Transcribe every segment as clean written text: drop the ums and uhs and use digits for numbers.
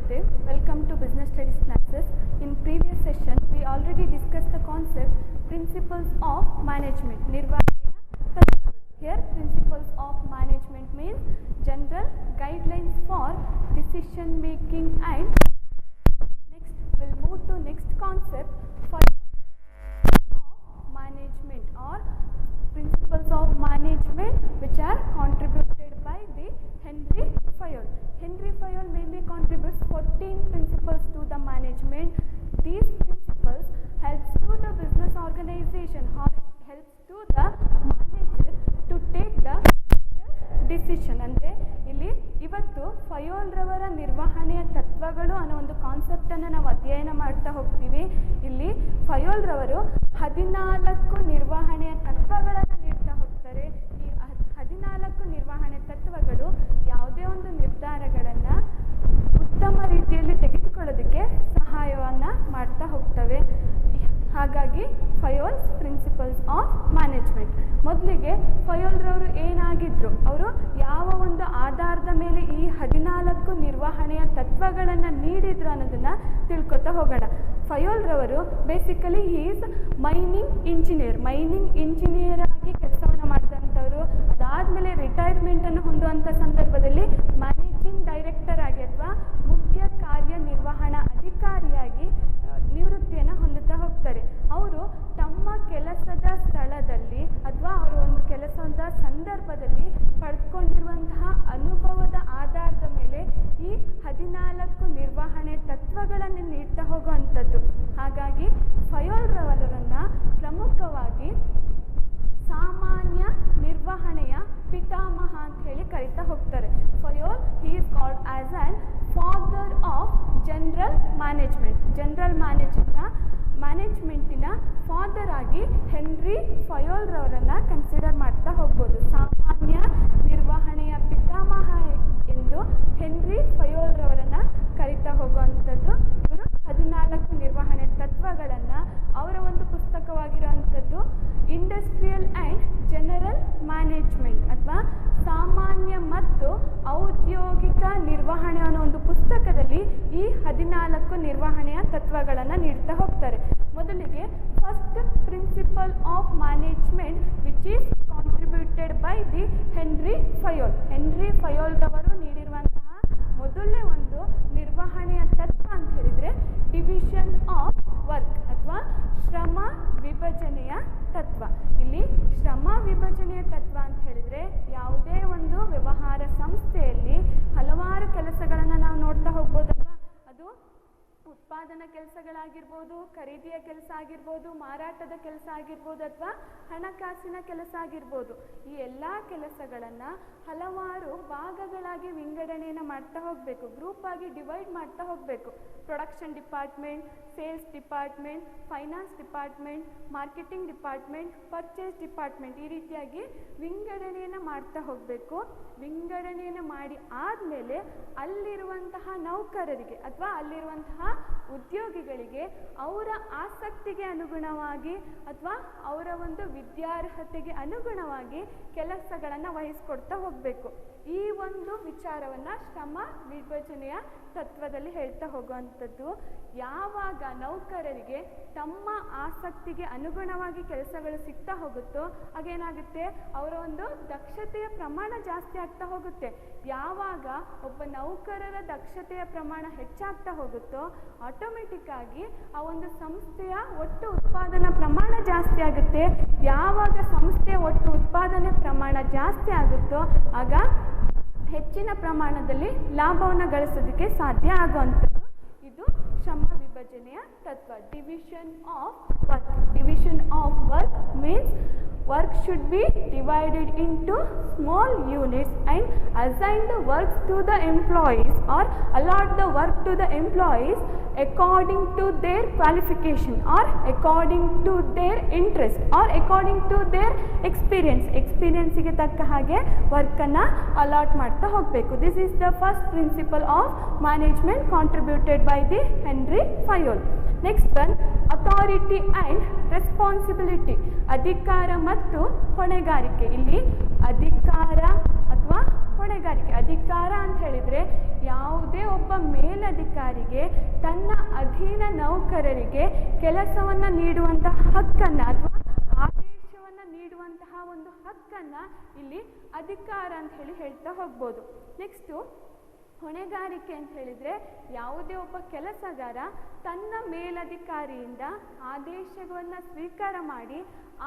Namaste. Welcome to Business Studies classes. In previous session, we already discussed the concept principles of management. Nirvahaniya Tattvagal. Here, principles of management means general guidelines for decision making, and next we'll move to next concept for management or principles of management which are contributed by the Henry Fayol. Henry Fayol mainly contributes 14 principles to the management. These principles helps to the business organization or helps to the manager to take the decision. ಅಂದರೆ ಇಲ್ಲಿ ಇವತ್ತು ಫಯೋಲ್ ರವರ ನಿರ್ವಹಣೆಯ ತತ್ವಗಳು ಅನ್ನೋ ಒಂದು ಕಾನ್ಸೆಪ್ಟನ್ನು ನಾವು ಅಧ್ಯಯನ ಮಾಡ್ತಾ ಹೋಗ್ತೀವಿ. ಇಲ್ಲಿ ಫಯೋಲ್ ರವರು 14 ನಿರ್ವಹಣೆಯ ತತ್ವಗಳನ್ನು ನೀಡ್ತಾ ಹೋಗ್ತಾರೆ. ಈ 14 ನಿರ್ವಹಣೆ ತತ್ವಗಳು ಯಾವುದೇ ಒಂದು ನಿರ್ಧಾರಗಳನ್ನು ಉತ್ತಮ ರೀತಿಯಲ್ಲಿ ತೆಗೆದುಕೊಳ್ಳೋದಕ್ಕೆ ಸಹಾಯವನ್ನು ಮಾಡ್ತಾ ಹೋಗ್ತವೆ. ಹಾಗಾಗಿ ಫಯೋಲ್ಸ್ ಪ್ರಿನ್ಸಿಪಲ್ಸ್ ಆಫ್ ಮ್ಯಾನೇಜ್ಮೆಂಟ್. ಮೊದಲಿಗೆ ಫಯೋಲ್ ರವರು ಏನಾಗಿದ್ರು, ಅವರು ಯಾವ ಒಂದು ಆಧಾರದ ಮೇಲೆ ಈ 14 ನಿರ್ವಹಣೆಯ ತತ್ವಗಳನ್ನು ನೀಡಿದ್ರು ಅನ್ನೋದನ್ನು ತಿಳ್ಕೊತಾ ಹೋಗೋಣ. ಫಯೋಲ್ ರವರು ಬೇಸಿಕಲಿ ಈಸ್ ಮೈನಿಂಗ್ ಇಂಜಿನಿಯರ್ ಆಗಿ ಕೆಲಸವನ್ನು ಮಾಡಿದಂಥವರು. ಅದಾದಮೇಲೆ ರಿಟೈರ್ಮೆಂಟನ್ನು ಹೊಂದುವಂಥ ಸಂದರ್ಭದಲ್ಲಿ ಮ್ಯಾನೇಜಿಂಗ್ ಡೈರೆಕ್ಟರ್ ಆಗಿ ಅಥವಾ ಮುಖ್ಯ ಕಾರ್ಯನಿರ್ವಹಣಾ ಅಧಿಕಾರಿಯಾಗಿ ನಿವೃತ್ತಿಯನ್ನು ಹೊಂದುತ್ತಾ ಹೋಗ್ತಾರೆ. ಅವರು ತಮ್ಮ ಕೆಲಸದ ಸ್ಥಳದಲ್ಲಿ ಅಥವಾ ಅವರು ಒಂದು ಕೆಲಸದ ಸಂದರ್ಭದಲ್ಲಿ ಪಡೆದುಕೊಂಡಿರುವಂತಹ ಅನುಭವದ ಆಧಾರದ ಮೇಲೆ ಈ 14 ನಿರ್ವಹಣೆ ತತ್ವಗಳನ್ನು ನೀಡ್ತಾ ಹೋಗುವಂಥದ್ದು. ಹಾಗಾಗಿ ಫಯೋಲ್ ರವರನ್ನು ಪ್ರಮುಖವಾಗಿ ಸಾಮಾನ್ಯ ನಿರ್ವಹಣೆಯ ಪಿತಾಮಹ ಅಂತ ಹೇಳಿ ಕರೀತಾ ಹೋಗ್ತಾರೆ. Fayol he is called as an father of general ಮ್ಯಾನೇಜ್ಮೆಂಟಿನ ಫಾದರ್ ಆಗಿ ಹೆನ್ರಿ ಫಯೋಲ್ ರವರನ್ನು ಕನ್ಸಿಡರ್ ಮಾಡ್ತಾ ಹೋಗ್ಬೋದು. ಸಾಮಾನ್ಯ ನಿರ್ವಹಣೆಯ ಪಿತಾಮಹ ಎಂದು ಹೆನ್ರಿ ಫಯೋಲ್ ರವರನ್ನು ಕರೀತಾ ಹೋಗುವಂಥದ್ದು. ಇವರು 14 ನಿರ್ವಹಣೆ ತತ್ವಗಳನ್ನು ಅವರ ಒಂದು ಪುಸ್ತಕವಾಗಿರುವಂಥದ್ದು ಇಂಡಸ್ಟ್ರಿಯಲ್ ಆ್ಯಂಡ್ ಜನರಲ್ ಮ್ಯಾನೇಜ್ಮೆಂಟ್ ಅಥವಾ ಸಾಮಾನ್ಯ ಮತ್ತು ಔದ್ಯೋಗಿಕ ನಿರ್ವಹಣೆ ಅನ್ನೋ ಒಂದು ಪುಸ್ತಕದಲ್ಲಿ ಈ 14 ನಿರ್ವಹಣೆಯ ತತ್ವಗಳನ್ನು ನೀಡ್ತಾ ಹೋಗ್ತಾರೆ. ಮೊದಲಿಗೆ first principle of management which is contributed by the Henri Fayol ರವರು ನೀಡಿರುವಂತಹ ಮೊದಲನೇ ಒಂದು ನಿರ್ವಹಣೆಯ ತತ್ವ ಅಂತ ಹೇಳಿದರೆ ಡಿವಿಷನ್ ಆಫ್ ವರ್ಕ್ ಅಥವಾ ಶ್ರಮ ವಿಭಜನೆಯ ತತ್ವ. ಇಲ್ಲಿ ಶ್ರಮ ವಿಭಜನೆಯ ತತ್ವ ಅಂತ ಹೇಳಿದರೆ ಯಾವುದೇ ಒಂದು ವ್ಯವಹಾರ ಸಂಸ್ಥೆಯಲ್ಲಿ ಹಲವಾರು ಕೆಲಸಗಳನ್ನು ನಾವು ನೋಡ್ತಾ ಹೋಗ್ಬೋದಲ್ವಾ. ಅದು ಉತ್ಪಾದನಾ ಕೆಲಸಗಳಾಗಿರ್ಬೋದು, ಖರೀದಿಯ ಕೆಲಸ ಆಗಿರ್ಬೋದು, ಮಾರಾಟದ ಕೆಲಸ ಆಗಿರ್ಬೋದು ಅಥವಾ ಹಣಕಾಸಿನ ಕೆಲಸ ಆಗಿರ್ಬೋದು. ಈ ಎಲ್ಲ ಕೆಲಸಗಳನ್ನು ಹಲವಾರು ಭಾಗಗಳಾಗಿ ವಿಂಗಡಣೆಯನ್ನು ಮಾಡ್ತಾ ಹೋಗಬೇಕು, ಗ್ರೂಪ್ ಆಗಿ ಡಿವೈಡ್ ಮಾಡ್ತಾ ಹೋಗಬೇಕು. Production department, sales department, finance department, marketing department, purchase department, ಈ ರೀತಿಯಾಗಿ ವಿಂಗಡಣೆಯನ್ನು ಮಾಡ್ತಾ ಹೋಗಬೇಕು. ವಿಂಗಡಣೆಯನ್ನು ಮಾಡಿ ಆದಮೇಲೆ ಅಲ್ಲಿರುವಂತಹ ನೌಕರರಿಗೆ ಅಥವಾ ಅಲ್ಲಿರುವಂತಹ ಉದ್ಯೋಗಿಗಳಿಗೆ ಅವರ ಆಸಕ್ತಿಗೆ ಅನುಗುಣವಾಗಿ ಅಥವಾ ಅವರ ಒಂದು ವಿದ್ಯಾರ್ಹತೆಗೆ ಅನುಗುಣವಾಗಿ ಕೆಲಸಗಳನ್ನು ವಹಿಸ್ಕೊಡ್ತಾ ಹೋಗಬೇಕು. ಈ ಒಂದು ವಿಚಾರವನ್ನು ಶ್ರಮ ವಿಭಜನೆಯ ತತ್ವದಲ್ಲಿ ಹೇಳ್ತಾ ಹೋಗುವಂಥದ್ದು. ಯಾವಾಗ ನೌಕರರಿಗೆ ತಮ್ಮ ಆಸಕ್ತಿಗೆ ಅನುಗುಣವಾಗಿ ಕೆಲಸಗಳು ಸಿಗ್ತಾ ಹೋಗುತ್ತೋ ಹಾಗೇನಾಗುತ್ತೆ, ಅವರ ಒಂದು ದಕ್ಷತೆಯ ಪ್ರಮಾಣ ಜಾಸ್ತಿ ಆಗ್ತಾ ಹೋಗುತ್ತೆ. ಯಾವಾಗ ಒಬ್ಬ ನೌಕರರ ದಕ್ಷತೆಯ ಪ್ರಮಾಣ ಹೆಚ್ಚಾಗ್ತಾ ಹೋಗುತ್ತೋ ಆಟೋಮೆಟಿಕ್ ಆಗಿ ಆ ಒಂದು ಸಂಸ್ಥೆಯ ಒಟ್ಟು ಉತ್ಪಾದನಾ ಪ್ರಮಾಣ ಜಾಸ್ತಿ ಆಗುತ್ತೆ. ಯಾವಾಗ ಸಂಸ್ಥೆಯ ಒಟ್ಟು ಉತ್ಪಾದನೆ ಪ್ರಮಾಣ ಜಾಸ್ತಿ ಆಗುತ್ತೋ ಆಗ ಹೆಚ್ಚಿನ ಪ್ರಮಾಣದಲ್ಲಿ ಲಾಭವನ್ನು ಗಳಿಸೋದಕ್ಕೆ ಸಾಧ್ಯ ಆಗುವಂಥದ್ದು. ಇದು ಶ್ರಮ ವಿಭಜನೆಯ ತತ್ವ. Division of work means work should be divided into small units and assign the works to the employees or allot the work to the employees according to their qualification or according to their interest or according to their experience ಗೆ ತಕ್ಕ ಹಾಗೆ ವರ್ಕನ್ನು allot ಮಾಡ್ತಾ ಹೋಗಬೇಕು. This is the first principle of management contributed by the Henri Fayol. Next one authority and responsibility, ಅಧಿಕಾರ ಮತ್ತು ಹೊಣೆಗಾರಿಕೆ. ಇಲ್ಲಿ ಅಧಿಕಾರ ಅಥವಾ ಹೊಣೆಗಾರಿಕೆ. ಅಧಿಕಾರ ಅಂತ ಹೇಳಿದರೆ ಯಾವುದೇ ಒಬ್ಬ ಮೇಲಧಿಕಾರಿಗೆ ತನ್ನ ಅಧೀನ ನೌಕರರಿಗೆ ಕೆಲಸವನ್ನು ನೀಡುವಂತಹ ಹಕ್ಕನ್ನು ಅಥವಾ ಆದೇಶವನ್ನು ನೀಡುವಂತಹ ಒಂದು ಹಕ್ಕನ್ನು ಇಲ್ಲಿ ಅಧಿಕಾರ ಅಂತ ಹೇಳ್ತಾ ಹೋಗ್ಬೋದು. ನೆಕ್ಸ್ಟು ಹೊಣೆಗಾರಿಕೆ ಅಂತ ಹೇಳಿದರೆ ಯಾವುದೇ ಒಬ್ಬ ಕೆಲಸಗಾರ ತನ್ನ ಮೇಲಧಿಕಾರಿಯಿಂದ ಆದೇಶವನ್ನು ಸ್ವೀಕಾರ ಮಾಡಿ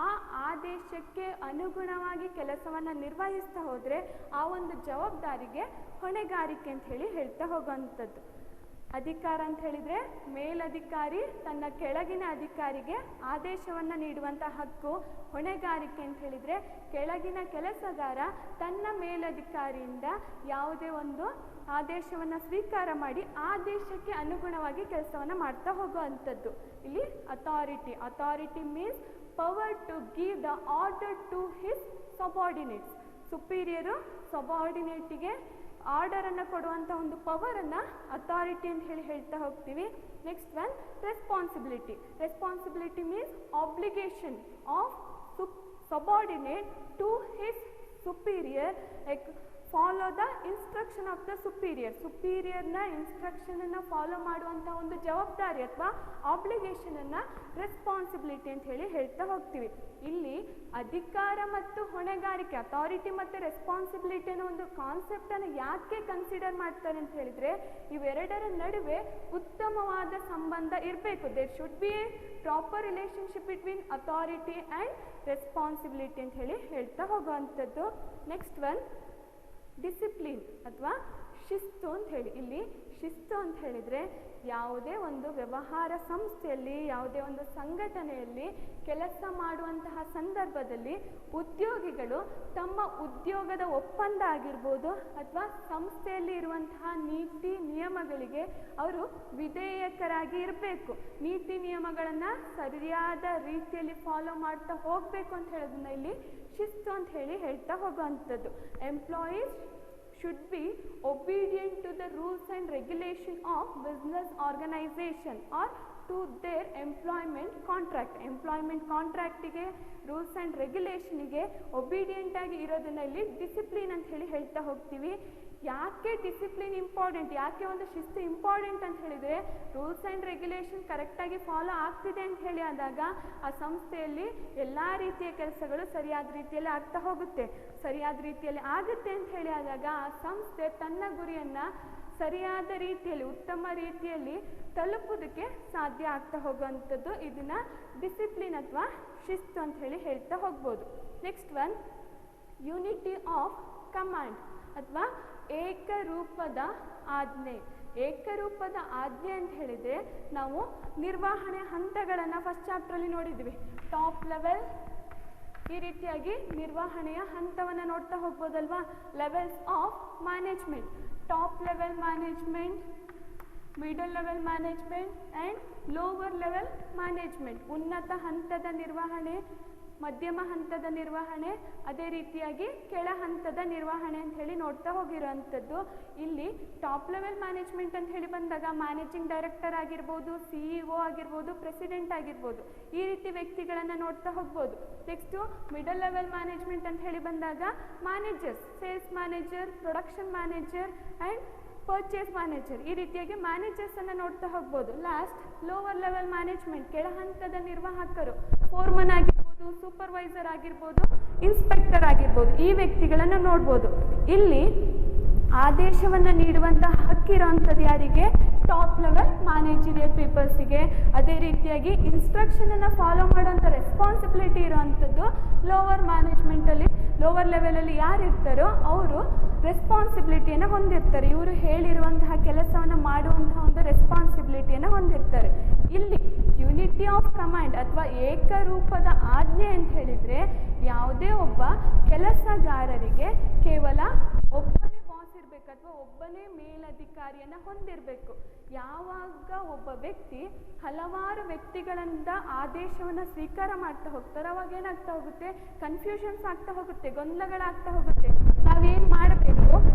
ಆ ಆದೇಶಕ್ಕೆ ಅನುಗುಣವಾಗಿ ಕೆಲಸವನ್ನು ನಿರ್ವಹಿಸ್ತಾ ಹೋದರೆ ಆ ಒಂದು ಜವಾಬ್ದಾರಿಗೆ ಹೊಣೆಗಾರಿಕೆ ಅಂತ ಹೇಳ್ತಾ ಹೋಗುವಂಥದ್ದು. ಅಧಿಕಾರ ಅಂತ ಹೇಳಿದರೆ ಮೇಲಧಿಕಾರಿ ತನ್ನ ಕೆಳಗಿನ ಅಧಿಕಾರಿಗೆ ಆದೇಶವನ್ನು ನೀಡುವಂಥ ಹಕ್ಕು. ಹೊಣೆಗಾರಿಕೆ ಅಂತ ಹೇಳಿದರೆ ಕೆಳಗಿನ ಕೆಲಸಗಾರ ತನ್ನ ಮೇಲಧಿಕಾರಿಯಿಂದ ಯಾವುದೇ ಒಂದು ಆದೇಶವನ್ನು ಸ್ವೀಕಾರ ಮಾಡಿ ಆದೇಶಕ್ಕೆ ಅನುಗುಣವಾಗಿ ಕೆಲಸವನ್ನು ಮಾಡ್ತಾ ಹೋಗುವಂಥದ್ದು. ಇಲ್ಲಿ authority means power to give the order to his subordinates. Superior ಸಬಾರ್ಡಿನೇಟಿಗೆ ಆರ್ಡರನ್ನು ಕೊಡುವಂಥ ಒಂದು ಪವರನ್ನು ಅಥಾರಿಟಿ ಅಂತ ಹೇಳ್ತಾ ಹೋಗ್ತೀವಿ. Next one responsibility means obligation of subordinate to his superior, like follow the instruction of the ಸುಪೀರಿಯರ್ನ ಇನ್ಸ್ಟ್ರಕ್ಷನನ್ನು ಫಾಲೋ ಮಾಡುವಂಥ ಒಂದು ಜವಾಬ್ದಾರಿ ಅಥವಾ ಆಬ್ಲಿಗೇಷನನ್ನು ರೆಸ್ಪಾನ್ಸಿಬಿಲಿಟಿ ಅಂತ ಹೇಳ್ತಾ ಹೋಗ್ತೀವಿ. ಇಲ್ಲಿ ಅಧಿಕಾರ ಮತ್ತು ಹೊಣೆಗಾರಿಕೆ, ಅಥಾರಿಟಿ ಮತ್ತು ರೆಸ್ಪಾನ್ಸಿಬಿಲಿಟಿ ಅನ್ನೋ ಒಂದು ಕಾನ್ಸೆಪ್ಟನ್ನು ಯಾಕೆ ಕನ್ಸಿಡರ್ ಮಾಡ್ತಾರೆ ಅಂತ ಹೇಳಿದರೆ ಇವೆರಡರ ನಡುವೆ ಉತ್ತಮವಾದ ಸಂಬಂಧ ಇರಬೇಕು. There should be a proper relationship between authority and responsibility ಅಂತ ಹೇಳ್ತಾ ಹೋಗುವಂಥದ್ದು. ನೆಕ್ಸ್ಟ್ ಒನ್ ಡಿಸಿಪ್ಲಿನ್ ಅಥವಾ ಶಿಸ್ತು ಅಂತ ಇಲ್ಲಿ ಶಿಸ್ತು ಅಂತ ಹೇಳಿದರೆ ಯಾವುದೇ ಒಂದು ವ್ಯವಹಾರ ಸಂಸ್ಥೆಯಲ್ಲಿ ಯಾವುದೇ ಒಂದು ಸಂಘಟನೆಯಲ್ಲಿ ಕೆಲಸ ಮಾಡುವಂತಹ ಸಂದರ್ಭದಲ್ಲಿ ಉದ್ಯೋಗಿಗಳು ತಮ್ಮ ಉದ್ಯೋಗದ ಒಪ್ಪಂದ ಆಗಿರ್ಬೋದು ಅಥವಾ ಸಂಸ್ಥೆಯಲ್ಲಿ ಇರುವಂತಹ ನೀತಿ ನಿಯಮಗಳಿಗೆ ಅವರು ವಿಧೇಯಕರಾಗಿ ಇರಬೇಕು. ನೀತಿ ನಿಯಮಗಳನ್ನು ಸರಿಯಾದ ರೀತಿಯಲ್ಲಿ ಫಾಲೋ ಮಾಡ್ತಾ ಹೋಗಬೇಕು ಅಂತ ಹೇಳೋದನ್ನ ಇಲ್ಲಿ ಶಿಸ್ತು ಅಂತ ಹೇಳ್ತಾ ಹೋಗುವಂಥದ್ದು. Employees should be obedient to the rules and regulation of business organization or to their employment contractಗೆ ರೂಲ್ಸ್ ಆ್ಯಂಡ್ ರೆಗ್ಯುಲೇಷನಿಗೆ ಒಬಿಡಿಯೆಂಟ್ ಆಗಿ ಇರೋದನ್ನ ಇಲ್ಲಿ ಡಿಸಿಪ್ಲಿನ್ ಅಂತ ಹೇಳ್ತಾ ಹೋಗ್ತೀವಿ. ಯಾಕೆ ಡಿಸಿಪ್ಲಿನ್ ಇಂಪಾರ್ಟೆಂಟ್, ಯಾಕೆ ಒಂದು ಶಿಸ್ತು ಇಂಪಾರ್ಟೆಂಟ್ ಅಂತ ಹೇಳಿದರೆ ರೂಲ್ಸ್ ಆ್ಯಂಡ್ ರೆಗ್ಯುಲೇಷನ್ ಕರೆಕ್ಟಾಗಿ ಫಾಲೋ ಆಗ್ತಿದೆ ಅಂತ ಹೇಳಿ ಆದಾಗ ಆ ಸಂಸ್ಥೆಯಲ್ಲಿ ಎಲ್ಲ ರೀತಿಯ ಕೆಲಸಗಳು ಸರಿಯಾದ ರೀತಿಯಲ್ಲಿ ಆಗ್ತಾ ಹೋಗುತ್ತೆ. ಸರಿಯಾದ ರೀತಿಯಲ್ಲಿ ಆಗುತ್ತೆ ಅಂತ ಹೇಳಿ ಆದಾಗ ಆ ಸಂಸ್ಥೆ ತನ್ನ ಗುರಿಯನ್ನು ಸರಿಯಾದ ರೀತಿಯಲ್ಲಿ ಉತ್ತಮ ರೀತಿಯಲ್ಲಿ ತಲುಪೋದಕ್ಕೆ ಸಾಧ್ಯ ಆಗ್ತಾ ಹೋಗುವಂಥದ್ದು. ಇದನ್ನು ಡಿಸಿಪ್ಲಿನ್ ಅಥವಾ ಶಿಸ್ತು ಅಂತ ಹೇಳ್ತಾ ಹೋಗ್ಬೋದು. Next one unity of command ಅಥವಾ ಏಕರೂಪದ ಆಜ್ಞೆ. ಏಕರೂಪದ ಆಜ್ಞೆ ಅಂತ ಹೇಳಿದರೆ ನಾವು ನಿರ್ವಹಣೆ ಹಂತಗಳನ್ನು ಫಸ್ಟ್ ಚಾಪ್ಟ್ರಲ್ಲಿ ನೋಡಿದ್ವಿ. ಟಾಪ್ ಲೆವೆಲ್, ಈ ರೀತಿಯಾಗಿ ನಿರ್ವಹಣೆಯ ಹಂತವನ್ನು ನೋಡ್ತಾ ಹೋಗ್ಬೋದಲ್ವಾ. Levels of management, top level management, middle level management and lower level management. ಉನ್ನತ ಹಂತದ ನಿರ್ವಹಣೆ, ಮಧ್ಯಮ ಹಂತದ ನಿರ್ವಹಣೆ, ಅದೇ ರೀತಿಯಾಗಿ ಕೆಳ ಹಂತದ ನಿರ್ವಹಣೆ ಅಂತ ನೋಡ್ತಾ ಹೋಗಿರೋವಂಥದ್ದು. ಇಲ್ಲಿ ಟಾಪ್ ಲೆವೆಲ್ ಮ್ಯಾನೇಜ್ಮೆಂಟ್ ಅಂತ ಬಂದಾಗ ಮ್ಯಾನೇಜಿಂಗ್ ಡೈರೆಕ್ಟರ್ ಆಗಿರ್ಬೋದು, CEO ಆಗಿರ್ಬೋದು, ಪ್ರೆಸಿಡೆಂಟ್ ಆಗಿರ್ಬೋದು, ಈ ರೀತಿ ವ್ಯಕ್ತಿಗಳನ್ನು ನೋಡ್ತಾ ಹೋಗ್ಬೋದು. ನೆಕ್ಸ್ಟು ಮಿಡಲ್ ಲೆವೆಲ್ ಮ್ಯಾನೇಜ್ಮೆಂಟ್ ಅಂತ ಬಂದಾಗ managers, sales manager, production manager and purchase manager, ಈ ರೀತಿಯಾಗಿ ಮ್ಯಾನೇಜರ್ಸನ್ನು ನೋಡ್ತಾ ಹೋಗ್ಬೋದು. ಲಾಸ್ಟ್ ಲೋವರ್ ಲೆವೆಲ್ ಮ್ಯಾನೇಜ್ಮೆಂಟ್, ಕೆಳ ಹಂತದ ನಿರ್ವಾಹಕರು, ಫೋರ್ಮನ್ ಆಗಿರ್ಬೋದು, ಸೂಪರ್ವೈಸರ್ ಆಗಿರ್ಬೋದು, ಇನ್ಸ್ಪೆಕ್ಟರ್ ಆಗಿರ್ಬೋದು, ಈ ವ್ಯಕ್ತಿಗಳನ್ನು ನೋಡ್ಬೋದು. ಇಲ್ಲಿ ಆದೇಶವನ್ನು ನೀಡುವಂತಹ ಹಕ್ಕಿರೋವಂಥದ್ದು ಯಾರಿಗೆ? ಟಾಪ್ ಲೆವೆಲ್ ಮ್ಯಾನೇಜರಿಯಲ್ ಪೀಪಲ್ಸಿಗೆ. ಅದೇ ರೀತಿಯಾಗಿ ಇನ್ಸ್ಟ್ರಕ್ಷನನ್ನು ಫಾಲೋ ಮಾಡುವಂಥ ರೆಸ್ಪಾನ್ಸಿಬಿಲಿಟಿ ಇರೋವಂಥದ್ದು ಲೋವರ್ ಮ್ಯಾನೇಜ್ಮೆಂಟಲ್ಲಿ, ಲೋವರ್ ಲೆವೆಲಲ್ಲಿ ಯಾರು ಇರ್ತಾರೋ ಅವರು ರೆಸ್ಪಾನ್ಸಿಬಿಲಿಟಿಯನ್ನು ಹೊಂದಿರ್ತಾರೆ. ಇವರು ಹೇಳಿರುವಂತಹ ಕೆಲಸವನ್ನು ಮಾಡುವಂತಹ ಒಂದು ರೆಸ್ಪಾನ್ಸಿಬಿಲಿಟಿಯನ್ನು ಹೊಂದಿರ್ತಾರೆ. ಇಲ್ಲಿ ಯೂನಿಟಿ ಆಫ್ ಕಮಾಂಡ್ ಅಥವಾ ಏಕರೂಪದ ಆಜ್ಞೆ ಅಂತ ಹೇಳಿದರೆ ಯಾವುದೇ ಒಬ್ಬ ಕೆಲಸಗಾರರಿಗೆ ಕೇವಲ ಒಬ್ಬನೇ ಬಾಸ್ ಇರಬೇಕು ಅಥವಾ ಒಬ್ಬನೇ ಮೇಲಧಿಕಾರಿಯನ್ನು ಹೊಂದಿರಬೇಕು. ಯಾವಾಗ ಒಬ್ಬ ವ್ಯಕ್ತಿ ಹಲವಾರು ವ್ಯಕ್ತಿಗಳಿಂದ ಆದೇಶವನ್ನು ಸ್ವೀಕಾರ ಮಾಡ್ತಾ ಹೋಗ್ತಾರೆ ಅವಾಗ ಏನಾಗ್ತಾ ಹೋಗುತ್ತೆ? ಕನ್ಫ್ಯೂಷನ್ಸ್ ಆಗ್ತಾ ಹೋಗುತ್ತೆ, ಗೊಂದಲಗಳಾಗ್ತಾ ಹೋಗುತ್ತೆ. ನಾವೇನು ಮಾಡಬೇಕು,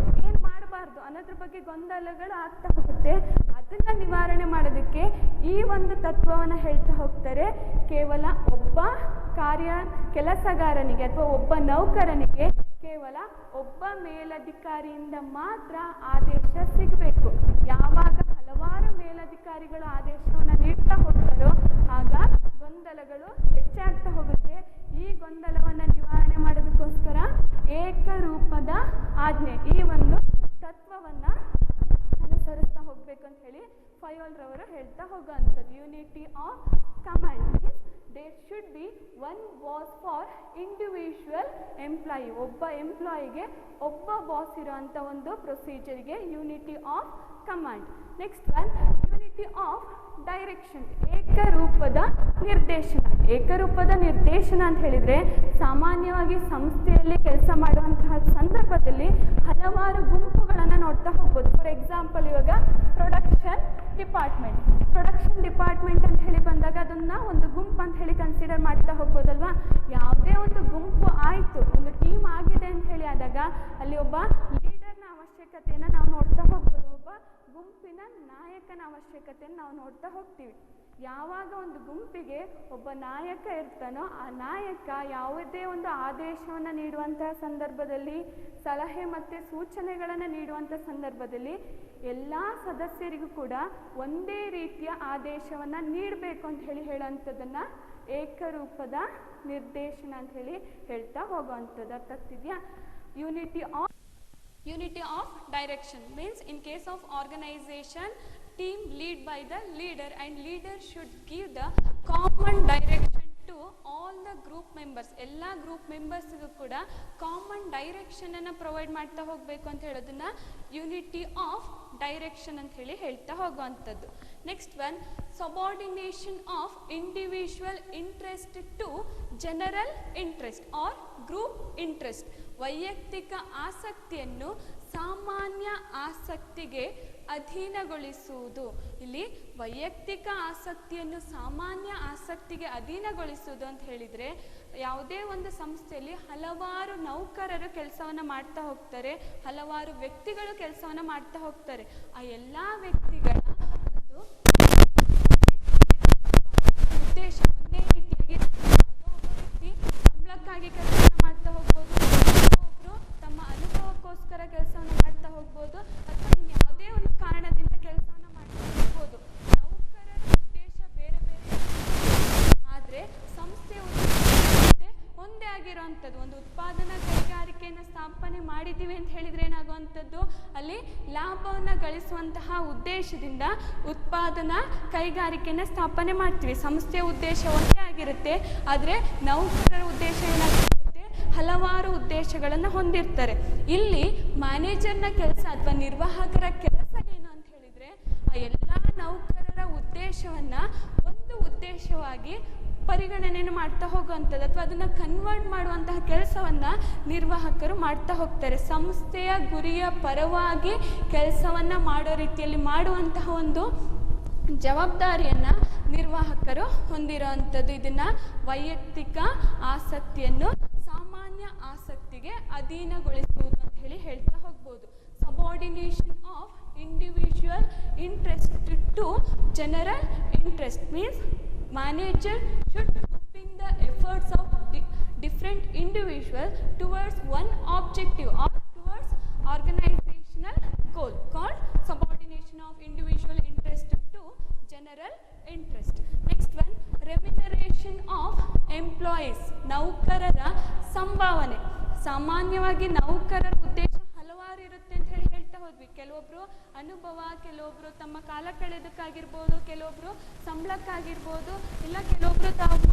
ಏನು ಮಾಡಬಾರ್ದು ಅನ್ನೋದ್ರ ಬಗ್ಗೆ ಗೊಂದಲಗಳು ಆಗ್ತಾ ಹೋಗುತ್ತೆ. ಅದನ್ನು ನಿವಾರಣೆ ಮಾಡೋದಕ್ಕೆ ಈ ಒಂದು ತತ್ವವನ್ನು ಹೇಳ್ತಾ ಹೋಗ್ತಾರೆ. ಕೇವಲ ಒಬ್ಬ ಕೆಲಸಗಾರನಿಗೆ ಅಥವಾ ಒಬ್ಬ ನೌಕರನಿಗೆ ಕೇವಲ ಒಬ್ಬ ಮೇಲಧಿಕಾರಿಯಿಂದ ಮಾತ್ರ ಆದೇಶ ಸಿಗಬೇಕು. ಯಾವಾಗ ಹಲವಾರು ಮೇಲಧಿಕಾರಿಗಳು ಆದೇಶವನ್ನು ನೀಡ್ತಾ ಹೋಗ್ತಾರೋ ಆಗ ಗೊಂದಲಗಳು ಹೆಚ್ಚಾಗ್ತಾ ಹೋಗುತ್ತೆ. ಈ ಗೊಂದಲವನ್ನು ನಿವಾರಣೆ ಮಾಡೋದಕ್ಕೋಸ್ಕರ ಏಕರೂಪದ ಆಜ್ಞೆ ಈ ಒಂದು ತತ್ವವನ್ನು ಅನುಸರಿಸ್ತಾ ಹೋಗ್ಬೇಕು ಅಂತ ಹೇಳಿ ಫಯೋಲ್ರವರು ಹೇಳ್ತಾ ಹೋಗುವಂಥದ್ದು. Unity of command means there should be one boss for individual employee. ಒಬ್ಬ ಎಂಪ್ಲಾಯಿಗೆ ಒಬ್ಬ ಬಾಸ್ ಇರುವಂಥ ಒಂದು ಪ್ರೊಸೀಜರ್ಗೆ unity of command. Next one unity of direction, ಏಕರೂಪದ ನಿರ್ದೇಶನ. ಏಕರೂಪದ ನಿರ್ದೇಶನ ಅಂತ ಹೇಳಿದರೆ ಸಾಮಾನ್ಯವಾಗಿ ಸಂಸ್ಥೆಯಲ್ಲಿ ಕೆಲಸ ಮಾಡುವಂತಹ ಸಂದರ್ಭದಲ್ಲಿ ಹಲವಾರು ಗುಂಪುಗಳನ್ನು ನೋಡ್ತಾ ಹೋಗ್ಬೋದು. ಫಾರ್ ಎಕ್ಸಾಂಪಲ್ ಇವಾಗ ಪ್ರೊಡಕ್ಷನ್ ಡಿಪಾರ್ಟ್ಮೆಂಟ್ ಅಂತ ಹೇಳಿ ಬಂದಾಗ ಅದನ್ನ ಒಂದು ಗುಂಪು ಅಂತ ಹೇಳಿ ಕನ್ಸಿಡರ್ ಮಾಡ್ತಾ ಹೋಗ್ಬೋದಲ್ವಾ. ಯಾವುದೇ ಒಂದು ಗುಂಪು ಆಯಿತು, ಒಂದು ಟೀಮ್ ಆಗಿದೆ ಅಂತ ಹೇಳಿ ಆದಾಗ ಅಲ್ಲಿ ಒಬ್ಬ ಲೀಡರ್ನ ಅವಶ್ಯಕತೆಯನ್ನು ನಾವು ನೋಡ್ತಾ ಹೋಗ್ಬೋದು. ಒಬ್ಬ ಗುಂಪಿನ ನಾಯಕನ ಅವಶ್ಯಕತೆಯನ್ನು ನಾವು ನೋಡ್ತಾ ಹೋಗ್ತೀವಿ. ಯಾವಾಗ ಒಂದು ಗುಂಪಿಗೆ ಒಬ್ಬ ನಾಯಕ ಇರ್ತಾನೋ ಆ ನಾಯಕ ಯಾವುದೇ ಒಂದು ಆದೇಶವನ್ನು ನೀಡುವಂತಹ ಸಂದರ್ಭದಲ್ಲಿ, ಸಲಹೆ ಮತ್ತು ಸೂಚನೆಗಳನ್ನು ನೀಡುವಂಥ ಸಂದರ್ಭದಲ್ಲಿ ಎಲ್ಲ ಸದಸ್ಯರಿಗೂ ಕೂಡ ಒಂದೇ ರೀತಿಯ ಆದೇಶವನ್ನು ನೀಡಬೇಕು ಅಂತ ಹೇಳಿ ಹೇಳೋಂಥದ್ದನ್ನು ಏಕರೂಪದ ನಿರ್ದೇಶನ ಅಂತ ಹೇಳಿ ಹೇಳ್ತಾ ಹೋಗುವಂಥದ್ದು. ಅರ್ಥ ಆಗ್ತಿದೆಯಾ? Unity of direction means in case of organization, team lead by the leader and leader should give the common direction to all the group members. ಎಲ್ಲ ಗ್ರೂಪ್ ಮೆಂಬರ್ಸ್ಗೂ ಕೂಡ ಕಾಮನ್ ಡೈರೆಕ್ಷನನ್ನು ಪ್ರೊವೈಡ್ ಮಾಡ್ತಾ ಹೋಗಬೇಕು ಅಂತ ಹೇಳೋದನ್ನ ಯೂನಿಟಿ ಆಫ್ ಡೈರೆಕ್ಷನ್ ಅಂತ ಹೇಳಿ ಹೇಳ್ತಾ ಹೋಗುವಂಥದ್ದು. Next one subordination of individual interest to general interest or group interest. ವೈಯಕ್ತಿಕ ಆಸಕ್ತಿಯನ್ನು ಸಾಮಾನ್ಯ ಆಸಕ್ತಿಗೆ ಅಧೀನಗೊಳಿಸುವುದು. ಇಲ್ಲಿ ವೈಯಕ್ತಿಕ ಆಸಕ್ತಿಯನ್ನು ಸಾಮಾನ್ಯ ಆಸಕ್ತಿಗೆ ಅಧೀನಗೊಳಿಸುವುದು ಅಂತ ಹೇಳಿದರೆ ಯಾವುದೇ ಒಂದು ಸಂಸ್ಥೆಯಲ್ಲಿ ಹಲವಾರು ನೌಕರರು ಕೆಲಸವನ್ನು ಮಾಡ್ತಾ ಹೋಗ್ತಾರೆ, ಹಲವಾರು ವ್ಯಕ್ತಿಗಳು ಕೆಲಸವನ್ನು ಮಾಡ್ತಾ ಹೋಗ್ತಾರೆ. ಆ ಎಲ್ಲ ವ್ಯಕ್ತಿಗಳ ಒಂದು ಉದ್ದೇಶ ಒಂದೇ ರೀತಿಯಾಗಿ ಯಾವುದೋ ಒಬ್ಬ ವ್ಯಕ್ತಿ ಸಂಬಳಕ್ಕಾಗಿ ಕೆಲಸವನ್ನು ಮಾಡ್ತಾ ಹೋಗ್ಬೋದು, ಒಬ್ಬರು ತಮ್ಮ ಅನುಭವಕ್ಕೋಸ್ಕರ ಕೆಲಸವನ್ನು ಮಾಡ್ತಾ ಹೋಗ್ಬೋದು, ಅಥವಾ ಇನ್ಯಾವುದೇ ಒಂದು ಕಾರಣದಿಂದ ಕೆಲಸವನ್ನು ಮಾಡ್ತಾ ಹೋಗ್ಬೋದು. ನೌಕರರ ಉದ್ದೇಶ ಬೇರೆ ಬೇರೆ, ಆದರೆ ಸಂಸ್ಥೆಯ ಉದ್ದೇಶ ಒಂದೇ ಆಗಿರುವಂಥದ್ದು. ಒಂದು ಉತ್ಪಾದನಾ ಕೈಗಾರಿಕೆಯನ್ನು ಸ್ಥಾಪನೆ ಮಾಡಿದ್ದೀವಿ ಅಂತ ಹೇಳಿದರೆ ಏನಾಗುವಂಥದ್ದು, ಅಲ್ಲಿ ಲಾಭವನ್ನು ಗಳಿಸುವಂತಹ ಉದ್ದೇಶದಿಂದ ಉತ್ಪಾದನಾ ಕೈಗಾರಿಕೆಯನ್ನು ಸ್ಥಾಪನೆ ಮಾಡ್ತೀವಿ. ಸಂಸ್ಥೆಯ ಉದ್ದೇಶ ಒಂದೇ ಆಗಿರುತ್ತೆ, ಆದರೆ ನೌಕರರ ಉದ್ದೇಶ ಏನಾಗಿರುತ್ತೆ, ಹಲವಾರು ಉದ್ದೇಶಗಳನ್ನು ಹೊಂದಿರ್ತಾರೆ. ಇಲ್ಲಿ ಮ್ಯಾನೇಜರ್ನ ಕೆಲಸ ಅಥವಾ ನಿರ್ವಾಹಕರ ಕೆಲಸ ಏನು ಅಂತ ಹೇಳಿದರೆ ಆ ಎಲ್ಲ ನೌಕರರ ಉದ್ದೇಶವನ್ನು ಒಂದು ಉದ್ದೇಶವಾಗಿ ಪರಿಗಣನೆಯನ್ನು ಮಾಡ್ತಾ ಹೋಗುವಂಥದ್ದು ಅಥವಾ ಅದನ್ನು ಕನ್ವರ್ಟ್ ಮಾಡುವಂತಹ ಕೆಲಸವನ್ನು ನಿರ್ವಾಹಕರು ಮಾಡ್ತಾ ಹೋಗ್ತಾರೆ. ಸಂಸ್ಥೆಯ ಗುರಿಯ ಪರವಾಗಿ ಕೆಲಸವನ್ನು ಮಾಡೋ ರೀತಿಯಲ್ಲಿ ಮಾಡುವಂತಹ ಒಂದು ಜವಾಬ್ದಾರಿಯನ್ನು ನಿರ್ವಾಹಕರು ಹೊಂದಿರುವಂಥದ್ದು. ಇದನ್ನು ವೈಯಕ್ತಿಕ ಆಸಕ್ತಿಯನ್ನು ಸಾಮಾನ್ಯ ಆಸಕ್ತಿಗೆ ಅಧೀನಗೊಳಿಸುವುದು ಅಂತ ಹೇಳಿ ಹೇಳ್ತಾ ಹೋಗ್ಬೋದು. Subordination of individual interest to general interest means manager should grouping the efforts of different individuals towards one objective or towards organizational goal called subordination of individual interest to general interest. Next one, remuneration of employees. ನೌಕರರ ಸಂಭಾವನೆ. ಸಾಮಾನ್ಯವಾಗಿ ನೌಕರರ ಉದ್ದೇಶ ಹಲವಾರು ಇರುತ್ತೆ ಅಂತ ಹೇಳಿ ಹೇಳ್ತಾ ಹೋದ್ವಿ. ಕೆಲವೊಬ್ರು ಅನುಭವ, ಕೆಲವೊಬ್ರು ತಮ್ಮ ಕಾಲ ಕಳೆದಕ್ಕಾಗಿರ್ಬೋದು, ಕೆಲವೊಬ್ರು ಸಂಬಳಕ್ಕಾಗಿರ್ಬೋದು, ಇಲ್ಲ ಕೆಲವೊಬ್ರು ತಮ್ಮ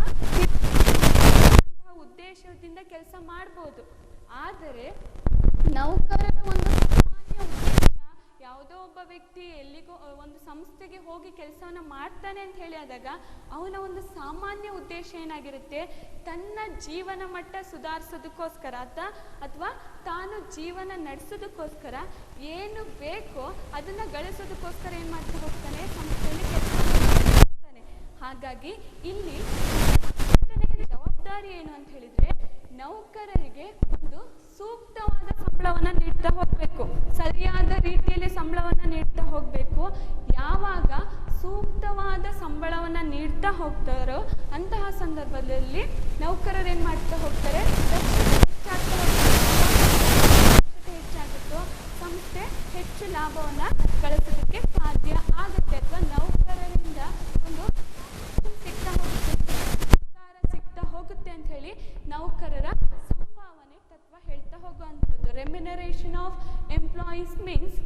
ಉದ್ದೇಶದಿಂದ ಕೆಲಸ ಮಾಡ್ಬೋದು. ಆದರೆ ನೌಕರರ ಒಂದು ಸಾಮಾನ್ಯ ಉದ್ದೇಶ, ಯಾವುದೋ ಒಬ್ಬ ವ್ಯಕ್ತಿ ಎಲ್ಲಿಗೋ ಒಂದು ಸಂಸ್ಥೆಗೆ ಹೋಗಿ ಕೆಲಸವನ್ನು ಮಾಡ್ತಾನೆ ಅಂತ ಹೇಳಿ ಆದಾಗ ಅವನ ಒಂದು ಸಾಮಾನ್ಯ ಉದ್ದೇಶ ಏನಾಗಿರುತ್ತೆ, ತನ್ನ ಜೀವನ ಮಟ್ಟ ಸುಧಾರಿಸೋದಕ್ಕೋಸ್ಕರ ಅಥವಾ ತಾನು ಜೀವನ ನಡೆಸೋದಕ್ಕೋಸ್ಕರ ಏನು ಬೇಕೋ ಅದನ್ನು ಗಳಿಸೋದಕ್ಕೋಸ್ಕರ ಏನು ಮಾಡ್ತಾ ಹೋಗ್ತಾನೆ, ಸಂಸ್ಥೆಯಲ್ಲಿ ಕೆಲಸ ಮಾಡ್ತಾನೆ. ಹಾಗಾಗಿ ಇಲ್ಲಿ ಸಂಘಟನೆಯ ಜವಾಬ್ದಾರಿ ಏನು ಅಂತ ಹೇಳಿದರೆ ನೌಕರರಿಗೆ ಒಂದು ಸೂಕ್ತವಾದ ಸಂಬಳವನ್ನು ನೀಡ್ತಾ ಹೋಗಬೇಕು, ಸರಿಯಾದ ರೀತಿಯಲ್ಲಿ ಸಂಬಳವನ್ನು ನೀಡ್ತಾ ಹೋಗಬೇಕು. ಯಾವಾಗ ಸೂಕ್ತವಾದ ಸಂಬಳವನ್ನು ನೀಡ್ತಾ ಹೋಗ್ತಾರೋ ಅಂತಹ ಸಂದರ್ಭದಲ್ಲಿ ನೌಕರರು ಏನು ಮಾಡ್ತಾ ಹೋಗ್ತಾರೆ, ಹೆಚ್ಚಾಗ್ತಾ ಹೋಗ್ತಾರೆ. ಲಾಭವನ್ನು ಗಳಿಸೋದಕ್ಕೆ ಸಾಧ್ಯ ಆಗುತ್ತೆ, ಅಥವಾ ನೌಕರರಿಂದ ಒಂದು ಸಿಗ್ತಾ ಹೋಗುತ್ತೆ ಅಂತ ಹೇಳಿ ನೌಕರರ ಸಂಭಾವನೆ ತತ್ವ ಹೇಳ್ತಾ ಹೋಗುವಂಥದ್ದು. Remuneration of employees means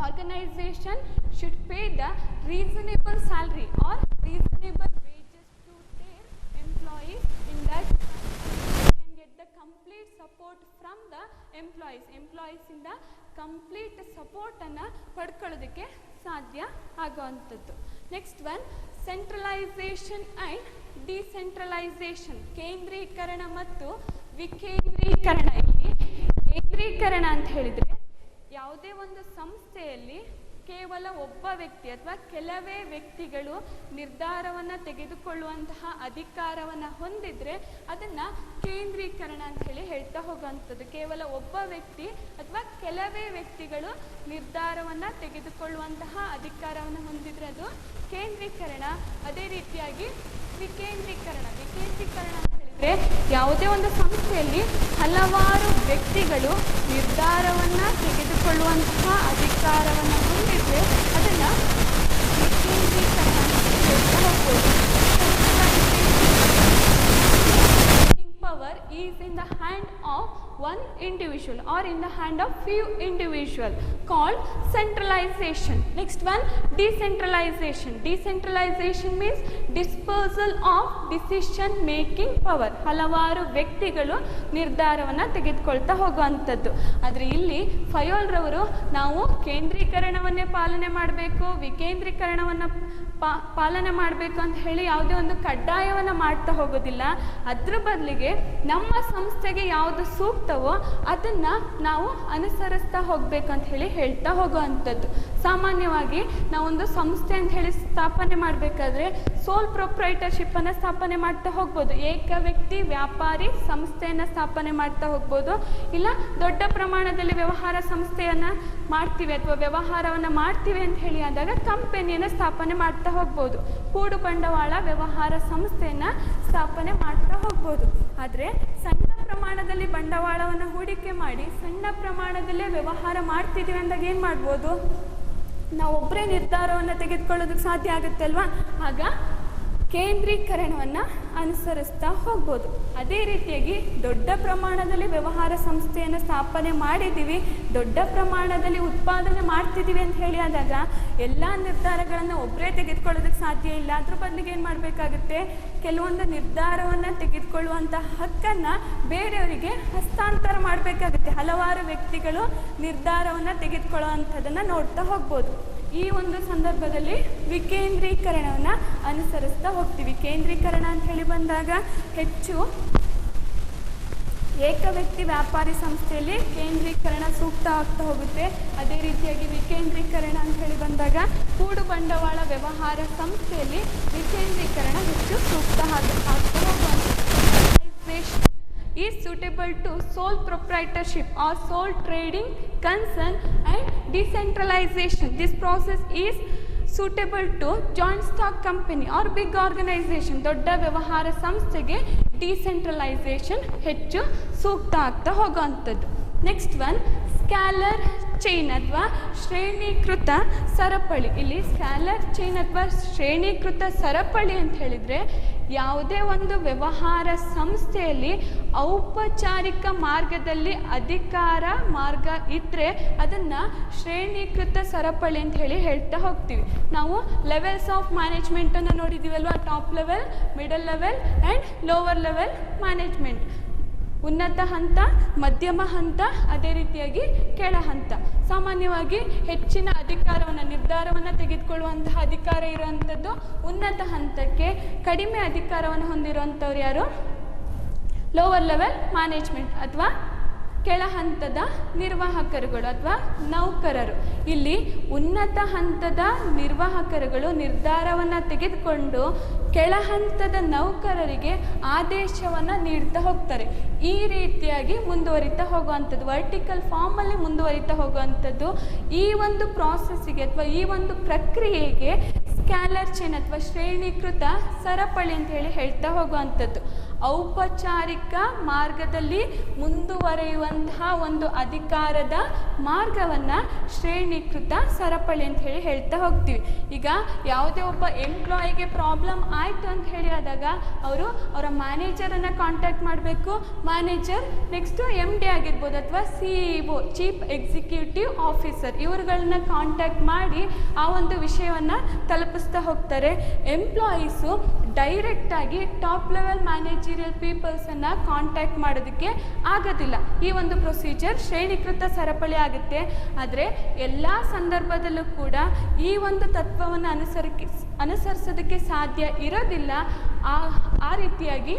organization should pay the reasonable salary or reasonable wages to their employees. In that they can get the complete support from the employees ಇಂದ ಕಂಪ್ಲೀಟ್ ಸಪೋರ್ಟನ್ನು ಪಡ್ಕೊಳ್ಳೋದಕ್ಕೆ ಸಾಧ್ಯ ಆಗುವಂಥದ್ದು. Next one centralisation and decentralisation, ಕೇಂದ್ರೀಕರಣ ಮತ್ತು ವಿಕೇಂದ್ರೀಕರಣ. ಇಲ್ಲಿ ಕೇಂದ್ರೀಕರಣ ಅಂತ ಹೇಳಿದರೆ ಯಾವುದೇ ಒಂದು ಸಂಸ್ಥೆಯಲ್ಲಿ ಕೇವಲ ಒಬ್ಬ ವ್ಯಕ್ತಿ ಅಥವಾ ಕೆಲವೇ ವ್ಯಕ್ತಿಗಳು ನಿರ್ಧಾರವನ್ನು ತೆಗೆದುಕೊಳ್ಳುವಂತಹ ಅಧಿಕಾರವನ್ನು ಹೊಂದಿದ್ರೆ ಅದನ್ನು ಕೇಂದ್ರೀಕರಣ ಅಂತ ಹೇಳಿ ಹೇಳ್ತಾ ಹೋಗುವಂಥದ್ದು. ಕೇವಲ ಒಬ್ಬ ವ್ಯಕ್ತಿ ಅಥವಾ ಕೆಲವೇ ವ್ಯಕ್ತಿಗಳು ನಿರ್ಧಾರವನ್ನು ತೆಗೆದುಕೊಳ್ಳುವಂತಹ ಅಧಿಕಾರವನ್ನು ಹೊಂದಿದ್ರೆ ಅದು ಕೇಂದ್ರೀಕರಣ. ಅದೇ ರೀತಿಯಾಗಿ ವಿಕೇಂದ್ರೀಕರಣ ಅಂತ ಹೇಳಿದರೆ ಯಾವುದೇ ಒಂದು ಸಂಸ್ಥೆಯಲ್ಲಿ ಹಲವಾರು ವ್ಯಕ್ತಿಗಳು ನಿರ್ಧಾರವನ್ನು ತೆಗೆದುಕೊಳ್ಳುವಂತಹ ಅಧಿಕಾರವನ್ನು ಹೊಂದಿದ್ರೆ ಅದನ್ನು ವಿಕೇಂದ್ರೀಕರಣ ಅಂತ ಹೇಳ್ತಾ ಹೋಗ್ಬೋದು. Power is in the hand of one individual or in the hand of few individual called centralization. Next one, decentralization. Decentralization means dispersal of decision making power. ಹಲವಾರು ವ್ಯಕ್ತಿಗಳು ನಿರ್ಧಾರವನ್ನು ತೆಗೆದುಕೊಳ್ತಾ ಹೋಗುವಂಥದ್ದು. ಆದರೆ ಇಲ್ಲಿ ಫಯೋಲ್ರವರು ನಾವು ಕೇಂದ್ರೀಕರಣವನ್ನೇ ಪಾಲನೆ ಮಾಡಬೇಕು, ವಿಕೇಂದ್ರೀಕರಣವನ್ನು ಪಾಲನೆ ಮಾಡಬೇಕು ಅಂತ ಹೇಳಿ ಯಾವುದೇ ಒಂದು ಕಡ್ಡಾಯವನ್ನು ಮಾಡ್ತಾ ಹೋಗೋದಿಲ್ಲ. ಅದ್ರ ಬದಲಿಗೆ ನಮ್ಮ ಸಂಸ್ಥೆಗೆ ಯಾವುದು ಸೂಕ್ತವೋ ಅದನ್ನು ನಾವು ಅನುಸರಿಸ್ತಾ ಹೋಗಬೇಕು ಅಂತ ಹೇಳಿ ಹೇಳ್ತಾ ಹೋಗುವಂಥದ್ದು. ಸಾಮಾನ್ಯವಾಗಿ ನಾವೊಂದು ಸಂಸ್ಥೆ ಅಂತ ಹೇಳಿ ಸ್ಥಾಪನೆ ಮಾಡಬೇಕಾದ್ರೆ ಸೋಲ್ ಪ್ರೊಪ್ರೈಟರ್ಶಿಪ್ಪನ್ನು ಸ್ಥಾಪನೆ ಮಾಡ್ತಾ ಹೋಗ್ಬೋದು, ಏಕ ವ್ಯಕ್ತಿ ವ್ಯಾಪಾರಿ ಸಂಸ್ಥೆಯನ್ನು ಸ್ಥಾಪನೆ ಮಾಡ್ತಾ ಹೋಗ್ಬೋದು. ಇಲ್ಲ ದೊಡ್ಡ ಪ್ರಮಾಣದಲ್ಲಿ ವ್ಯವಹಾರ ಸಂಸ್ಥೆಯನ್ನು ಮಾಡ್ತೀವಿ ಅಥವಾ ವ್ಯವಹಾರವನ್ನು ಮಾಡ್ತೀವಿ ಅಂತ ಹೇಳಿ ಆದಾಗ ಕಂಪನಿಯನ್ನು ಸ್ಥಾಪನೆ ಮಾಡ್ತಾ ಹೋಗ್ಬೋದು, ಕೂಡು ಬಂಡವಾಳ ವ್ಯವಹಾರ ಸಂಸ್ಥೆಯನ್ನು ಸ್ಥಾಪನೆ ಮಾಡ್ತಾ ಹೋಗ್ಬೋದು. ಆದರೆ ಸಣ್ಣ ಪ್ರಮಾಣದಲ್ಲಿ ಬಂಡವಾಳವನ್ನು ಹೂಡಿಕೆ ಮಾಡಿ ಸಣ್ಣ ಪ್ರಮಾಣದಲ್ಲೇ ವ್ಯವಹಾರ ಮಾಡ್ತಿದ್ದೀವಿ ಅಂದಾಗ ಏನು ಮಾಡ್ಬೋದು, ನಾವು ಒಬ್ಬರೇ ನಿರ್ಧಾರವನ್ನು ತೆಗೆದುಕೊಳ್ಳೋದಕ್ಕೆ ಸಾಧ್ಯ ಆಗುತ್ತೆ ಅಲ್ವಾ. ಆಗ ಕೇಂದ್ರೀಕರಣವನ್ನು ಅನುಸರಿಸ್ತಾ ಹೋಗ್ಬೋದು. ಅದೇ ರೀತಿಯಾಗಿ ದೊಡ್ಡ ಪ್ರಮಾಣದಲ್ಲಿ ವ್ಯವಹಾರ ಸಂಸ್ಥೆಯನ್ನು ಸ್ಥಾಪನೆ ಮಾಡಿದ್ದೀವಿ, ದೊಡ್ಡ ಪ್ರಮಾಣದಲ್ಲಿ ಉತ್ಪಾದನೆ ಮಾಡ್ತಿದ್ದೀವಿ ಅಂತ ಹೇಳಿ ಆದಾಗ ಎಲ್ಲ ನಿರ್ಧಾರಗಳನ್ನು ಒಬ್ಬರೇ ತೆಗೆದುಕೊಳ್ಳೋದಕ್ಕೆ ಸಾಧ್ಯ ಇಲ್ಲ. ಅದ್ರ ಬದಲಿಗೆ ಏನು ಮಾಡಬೇಕಾಗುತ್ತೆ, ಕೆಲವೊಂದು ನಿರ್ಧಾರವನ್ನು ತೆಗೆದುಕೊಳ್ಳುವಂಥ ಹಕ್ಕನ್ನು ಬೇರೆಯವರಿಗೆ ಹಸ್ತಾಂತರ ಮಾಡಬೇಕಾಗುತ್ತೆ. ಹಲವಾರು ವ್ಯಕ್ತಿಗಳು ನಿರ್ಧಾರವನ್ನು ತೆಗೆದುಕೊಳ್ಳುವಂಥದ್ದನ್ನು ನೋಡ್ತಾ ಹೋಗ್ಬೋದು. ಈ ಒಂದು ಸಂದರ್ಭದಲ್ಲಿ ವಿಕೇಂದ್ರೀಕರಣವನ್ನು ಅನುಸರಿಸ್ತಾ ಹೋಗ್ತೀವಿ. ಕೇಂದ್ರೀಕರಣ ಅಂತ ಹೇಳಿ ಬಂದಾಗ ಹೆಚ್ಚು ಏಕ ವ್ಯಕ್ತಿ ವ್ಯಾಪಾರಿ ಸಂಸ್ಥೆಯಲ್ಲಿ ಕೇಂದ್ರೀಕರಣ ಸೂಕ್ತ ಆಗ್ತಾ ಹೋಗುತ್ತೆ. ಅದೇ ರೀತಿಯಾಗಿ ವಿಕೇಂದ್ರೀಕರಣ ಅಂತ ಹೇಳಿ ಬಂದಾಗ ಕೂಡು ಬಂಡವಾಳ ವ್ಯವಹಾರ ಸಂಸ್ಥೆಯಲ್ಲಿ ವಿಕೇಂದ್ರೀಕರಣ ಹೆಚ್ಚು ಸೂಕ್ತ ಆಗ್ತಾ ಹೋಗುವಂಥದ್ದು. is suitable to sole proprietorship or sole trading concern and decentralization. This process is suitable to joint stock company or big organization. ದೊಡ್ಡ ವ್ಯವಹಾರ ಸಂಸ್ಥೆಗೆ ಡಿಸೆಂಟ್ರಲೈಸೇಷನ್ ಹೆಚ್ಚು ಸೂಕ್ತ ಆಗ್ತಾ ಹೋಗುವಂಥದ್ದು. ನೆಕ್ಸ್ಟ್ ಒನ್ ಸ್ಕ್ಯಾಲರ್ ಚೈನ್ ಅಥವಾ ಶ್ರೇಣೀಕೃತ ಸರಪಳಿ. ಇಲ್ಲಿ ಸ್ಕ್ಯಾಲರ್ ಚೈನ್ ಅಥವಾ ಶ್ರೇಣೀಕೃತ ಸರಪಳಿ ಅಂತ ಹೇಳಿದರೆ ಯಾವುದೇ ಒಂದು ವ್ಯವಹಾರ ಸಂಸ್ಥೆಯಲ್ಲಿ ಔಪಚಾರಿಕ ಮಾರ್ಗದಲ್ಲಿ ಅಧಿಕಾರ ಮಾರ್ಗ ಇದ್ದರೆ ಅದನ್ನು ಶ್ರೇಣೀಕೃತ ಸರಪಳಿ ಅಂತ ಹೇಳಿ ಹೇಳ್ತಾ ಹೋಗ್ತೀವಿ. ನಾವು ಲೆವೆಲ್ಸ್ ಆಫ್ ಮ್ಯಾನೇಜ್ಮೆಂಟನ್ನು ನೋಡಿದ್ದೀವಲ್ವ, top level, middle level and lower level management. ಉನ್ನತ ಹಂತ, ಮಧ್ಯಮ ಹಂತ, ಅದೇ ರೀತಿಯಾಗಿ ಕೆಳ ಹಂತ. ಸಾಮಾನ್ಯವಾಗಿ ಹೆಚ್ಚಿನ ಅಧಿಕಾರವನ್ನು ನಿರ್ಧಾರವನ್ನು ತೆಗೆದುಕೊಳ್ಳುವಂತಹ ಅಧಿಕಾರ ಇರುವಂಥದ್ದು ಉನ್ನತ ಹಂತಕ್ಕೆ, ಕಡಿಮೆ ಅಧಿಕಾರವನ್ನು ಹೊಂದಿರುವಂಥವ್ರು ಯಾರು, ಲೋವರ್ ಲೆವೆಲ್ ಮ್ಯಾನೇಜ್ಮೆಂಟ್ ಅಥವಾ ಕೆಳ ಹಂತದ ನಿರ್ವಾಹಕರುಗಳು ಅಥವಾ ನೌಕರರು. ಇಲ್ಲಿ ಉನ್ನತ ಹಂತದ ನಿರ್ವಾಹಕರುಗಳು ನಿರ್ಧಾರವನ್ನು ತೆಗೆದುಕೊಂಡು ಕೆಳ ಹಂತದ ನೌಕರರಿಗೆ ಆದೇಶವನ್ನು ನೀಡ್ತಾ ಹೋಗ್ತಾರೆ. ಈ ರೀತಿಯಾಗಿ ಮುಂದುವರಿತಾ ಹೋಗುವಂಥದ್ದು, ವರ್ಟಿಕಲ್ ಫಾರ್ಮಲ್ಲಿ ಮುಂದುವರಿತಾ ಹೋಗುವಂಥದ್ದು. ಈ ಒಂದು ಪ್ರಾಸೆಸ್ಸಿಗೆ ಅಥವಾ ಈ ಒಂದು ಪ್ರಕ್ರಿಯೆಗೆ ಸ್ಕ್ಯಾಲರ್ ಚೈನ್ ಅಥವಾ ಶ್ರೇಣೀಕೃತ ಸರಪಳಿ ಅಂತ ಹೇಳಿ ಹೇಳ್ತಾ ಹೋಗುವಂಥದ್ದು. ಔಪಚಾರಿಕ ಮಾರ್ಗದಲ್ಲಿ ಮುಂದುವರಿಯುವಂತಹ ಒಂದು ಅಧಿಕಾರದ ಮಾರ್ಗವನ್ನು ಶ್ರೇಣೀಕೃತ ಸರಪಳಿ ಅಂತ ಹೇಳಿ ಹೇಳ್ತಾ ಹೋಗ್ತೀವಿ. ಈಗ ಯಾವುದೇ ಒಬ್ಬ ಎಂಪ್ಲಾಯಿಗೆ ಪ್ರಾಬ್ಲಮ್ ಆಯಿತು ಅಂತ ಹೇಳಿ ಆದಾಗ ಅವರು ಅವರ ಮ್ಯಾನೇಜರನ್ನು ಕಾಂಟ್ಯಾಕ್ಟ್ ಮಾಡಬೇಕು. ಮ್ಯಾನೇಜರ್ ನೆಕ್ಸ್ಟು MD ಆಗಿರ್ಬೋದು ಅಥವಾ CEO ಚೀಫ್ ಎಕ್ಸಿಕ್ಯೂಟಿವ್ ಆಫೀಸರ್ ಇವರುಗಳನ್ನ ಕಾಂಟ್ಯಾಕ್ಟ್ ಮಾಡಿ ಆ ಒಂದು ವಿಷಯವನ್ನು ತಲುಪಿಸ್ತಾ ಹೋಗ್ತಾರೆ. ಎಂಪ್ಲಾಯೀಸು ಡೈರೆಕ್ಟಾಗಿ ಟಾಪ್ ಲೆವೆಲ್ ಮ್ಯಾನೇಜರಿಯಲ್ ಪೀಪಲ್ಸನ್ನು ಕಾಂಟ್ಯಾಕ್ಟ್ ಮಾಡೋದಕ್ಕೆ ಆಗೋದಿಲ್ಲ. ಈ ಒಂದು ಪ್ರೊಸೀಜರ್ ಶ್ರೇಣೀಕೃತ ಸರಪಳಿ ಆಗುತ್ತೆ. ಆದರೆ ಎಲ್ಲ ಸಂದರ್ಭದಲ್ಲೂ ಕೂಡ ಈ ಒಂದು ತತ್ವವನ್ನು ಅನುಸರಿಸೋದಕ್ಕೆ ಸಾಧ್ಯ ಇರೋದಿಲ್ಲ. ಆ ರೀತಿಯಾಗಿ